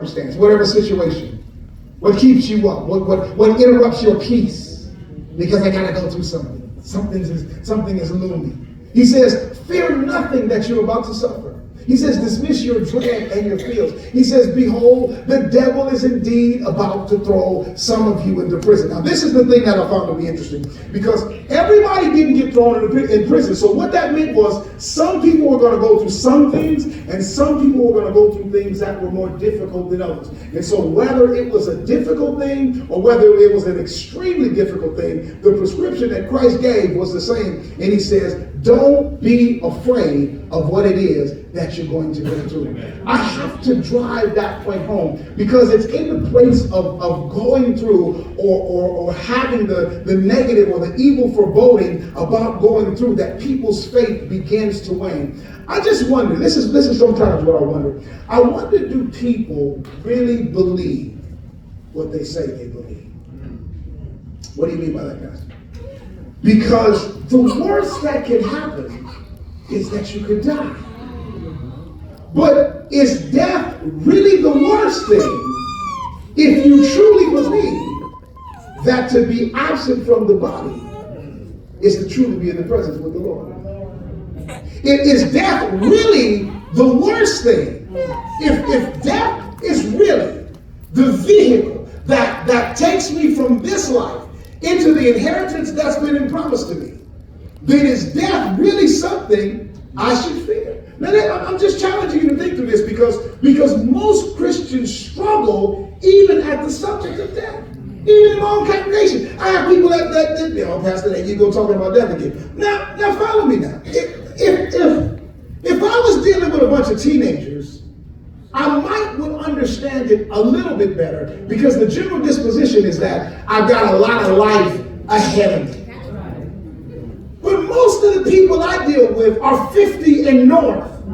circumstance, whatever situation, what keeps you up, what interrupts your peace, because I gotta go through something. Something is looming. He says, fear nothing that you're about to suffer. He says, dismiss your dread and your fears. He says, behold, the devil is indeed about to throw some of you into prison. Now, this is the thing that I found to be interesting, because everybody didn't get thrown in prison. So what that meant was some people were going to go through some things, and some people were going to go through things that were more difficult than others. And so whether it was a difficult thing or whether it was an extremely difficult thing, the prescription that Christ gave was the same. And he says, don't be afraid of what it is that you're going to go through. I have to drive that point home, because it's in the place of going through or having the negative or the evil foreboding about going through that people's faith begins to wane. I just wonder, this is sometimes what I wonder. I wonder, do people really believe what they say they believe? What do you mean by that, guys? Because the worst that can happen is that you could die. But is death really the worst thing if you truly believe that to be absent from the body is to truly be in the presence with the Lord? Is death really the worst thing? If death is really the vehicle that takes me from this life into the inheritance that's been promised to me, then is death really something I should fear? Now, I'm just challenging you to think through this, because most Christians struggle even at the subject of death. Even in my own congregation, I have people that Pastor, there you go talking about death again. Now follow me now. If I was dealing with a bunch of teenagers, I would understand it a little bit better, because the general disposition is that I've got a lot of life ahead of me. But most of the people I deal with are 50 and north,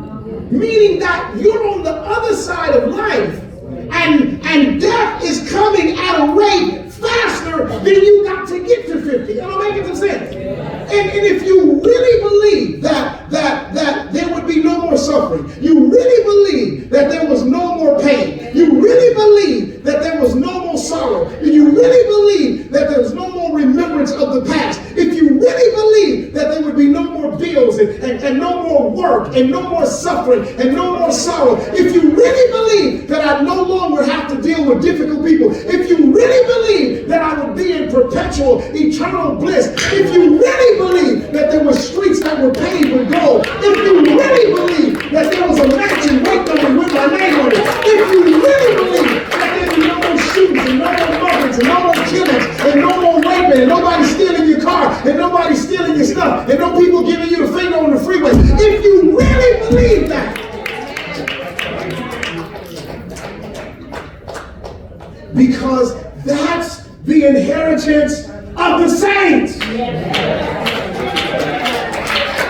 meaning that you're on the other side of life, and death is coming at a rate faster than you got to get to 50. Am I making some sense? And if you really believe that there would be no more suffering, you really believe that there was no more pain, you really believe that there was no more sorrow, and you really believe that there was no more remembrance of the past, if you really believe that there would be no more bills and no more work and no more suffering and no more sorrow, if you really believe that I no longer have to deal with difficult people, if you really believe that I would be in perpetual eternal bliss, if you really believe that there were streets that were paved with gold, if you really believe that there was a mansion waiting with my name on it, if you really believe that there'd be no more shootings and no more muggings and no more killings and no more raping and nobody stealing your car and nobody stealing your stuff and no people giving you the finger on the freeway, if you really believe that, because that's the inheritance of the saints.